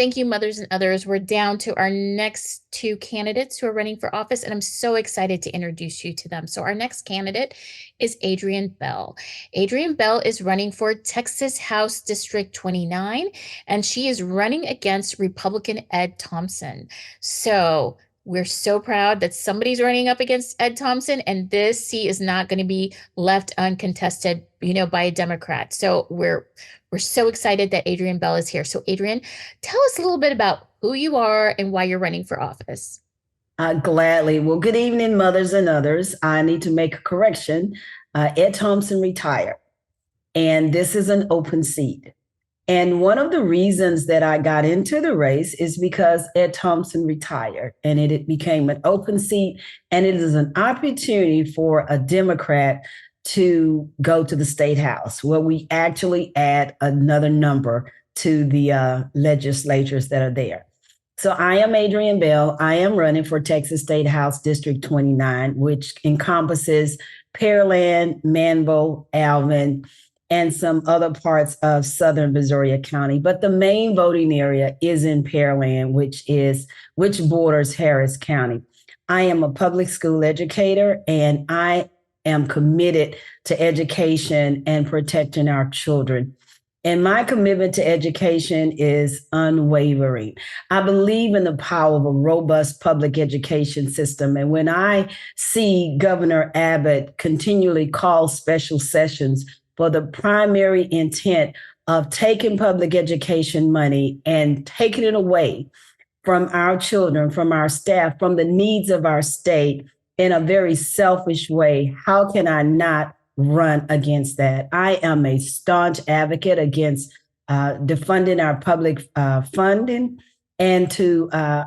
Thank you, mothers and others. We're down to our next two candidates who are running for office, and I'm so excited to introduce you to them. So our next candidate is Adrienne Bell. Adrienne Bell is running for Texas House District 29, and she is running against Republican Ed Thompson. So we're so proud that somebody's running up against Ed Thompson, and this seat is not going to be left uncontested, by a Democrat. So we're so excited that Adrienne Bell is here. So Adrienne, tell us a little bit about who you are and why you're running for office. Gladly. Well, good evening, mothers and others. I need to make a correction. Ed Thompson retired, and this is an open seat. And one of the reasons that I got into the race is because Ed Thompson retired and it became an open seat. And it is an opportunity for a Democrat to go to the state house where we actually add another number to the legislatures that are there. So I am Adrienne Bell. I am running for Texas State House District 29, which encompasses Pearland, Manville, Alvin, and some other parts of southern Missouri County. But the main voting area is in Pearland, which borders Harris County. I am a public school educator, and I am committed to education and protecting our children. And my commitment to education is unwavering. I believe in the power of a robust public education system. And when I see Governor Abbott continually call special sessions for the primary intent of taking public education money and taking it away from our children, from our staff, from the needs of our state in a very selfish way, how can I not run against that? I am a staunch advocate against defunding our public funding and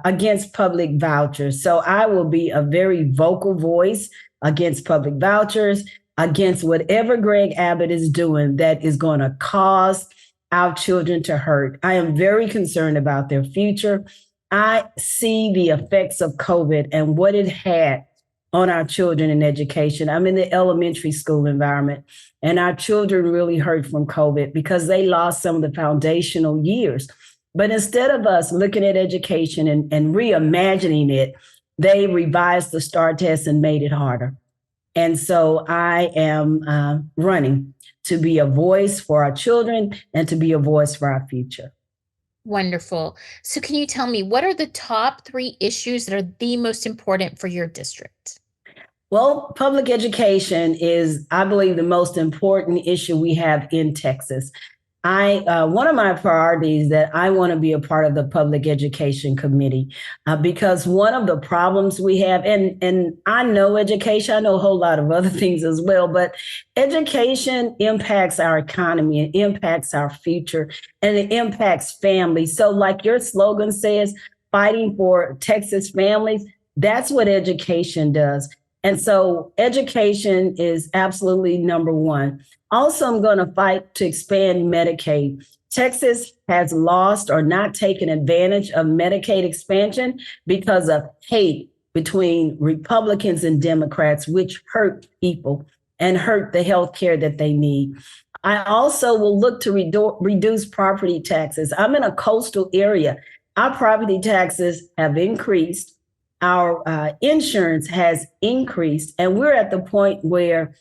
against public vouchers. So I will be a very vocal voice against public vouchers, against whatever Greg Abbott is doing that is going to cause our children to hurt. I am very concerned about their future. I see the effects of COVID and what it had on our children in education. I'm in the elementary school environment, and our children really hurt from COVID because they lost some of the foundational years. But instead of us looking at education and reimagining it, they revised the STAR test and made it harder. And so I am running to be a voice for our children and to be a voice for our future. Wonderful. So can you tell me, what are the top 3 issues that are the most important for your district? Well, public education is, I believe, the most important issue we have in Texas. One of my priorities that I want to be a part of the Public Education Committee because one of the problems we have, and I know education, I know a whole lot of other things as well, but education impacts our economy, it impacts our future, and it impacts families. So like your slogan says, fighting for Texas families, that's what education does. And so education is absolutely number one. Also, I'm going to fight to expand Medicaid. Texas has lost or not taken advantage of Medicaid expansion because of hate between Republicans and Democrats, which hurt people and hurt the health care that they need. I also will look to reduce property taxes. I'm in a coastal area. Our property taxes have increased. Our insurance has increased, and we're at the point where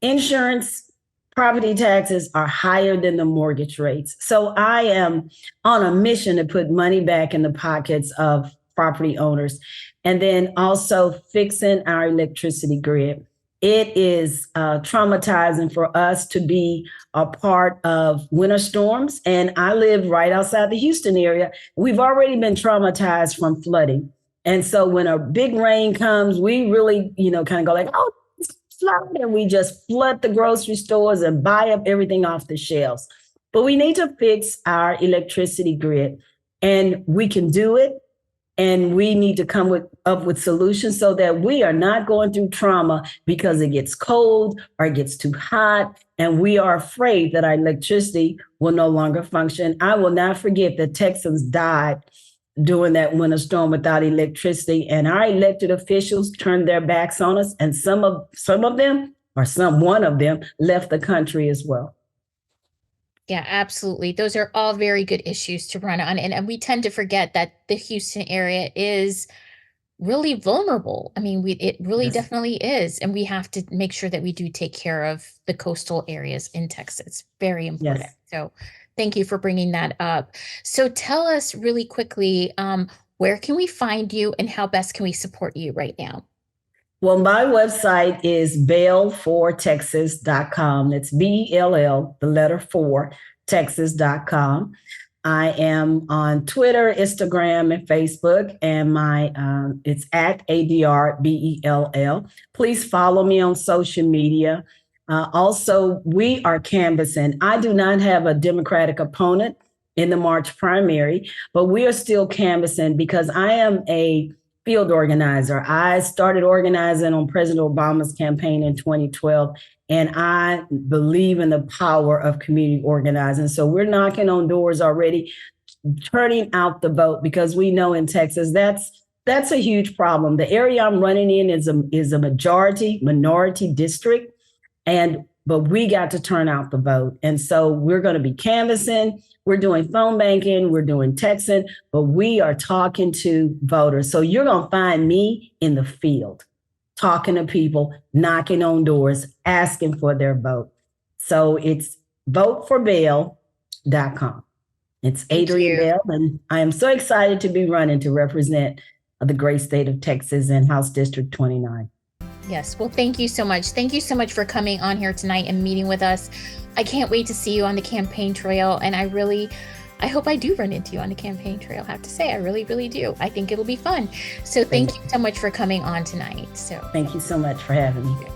insurance, property taxes are higher than the mortgage rates. So I am on a mission to put money back in the pockets of property owners, and then also fixing our electricity grid. It is traumatizing for us to be a part of winter storms. And I live right outside the Houston area. We've already been traumatized from flooding. And so when a big rain comes, we really, kind of go like, oh, it's flooding. And we just flood the grocery stores and buy up everything off the shelves. But we need to fix our electricity grid. And we can do it. And we need to come up with solutions so that we are not going through trauma because it gets cold or it gets too hot. And we are afraid that our electricity will no longer function. I will not forget that Texans died during that winter storm without electricity. And our elected officials turned their backs on us. And one of them left the country as well. Yeah, absolutely. Those are all very good issues to run on. And we tend to forget that the Houston area is really vulnerable. I mean, it really Yes. definitely is. And we have to make sure that we do take care of the coastal areas in Texas. Very important. Yes. So thank you for bringing that up. So tell us really quickly, where can we find you and how best can we support you right now? Well, my website is bell4texas.com. That's BELL, the letter 4, texas.com. I am on Twitter, Instagram, and Facebook, and my it's at ADRBELL. Please follow me on social media. Also, we are canvassing. I do not have a Democratic opponent in the March primary, but we are still canvassing because I am a field organizer. I started organizing on President Obama's campaign in 2012, and I believe in the power of community organizing. So we're knocking on doors already, turning out the vote, because we know in Texas that's a huge problem. The area I'm running in is a majority minority district, and but we got to turn out the vote. And so we're going to be canvassing, we're doing phone banking, we're doing texting, but we are talking to voters. So you're going to find me in the field talking to people, knocking on doors, asking for their vote. So it's voteforbell.com. It's Thank Adrienne you. Bell, and I am so excited to be running to represent the great state of Texas in House District 29. Yes. Well, thank you so much. Thank you so much for coming on here tonight and meeting with us. I can't wait to see you on the campaign trail. And I hope I do run into you on the campaign trail. I have to say, I really, really do. I think it'll be fun. So thank you so much for coming on tonight. So thank you so much for having me.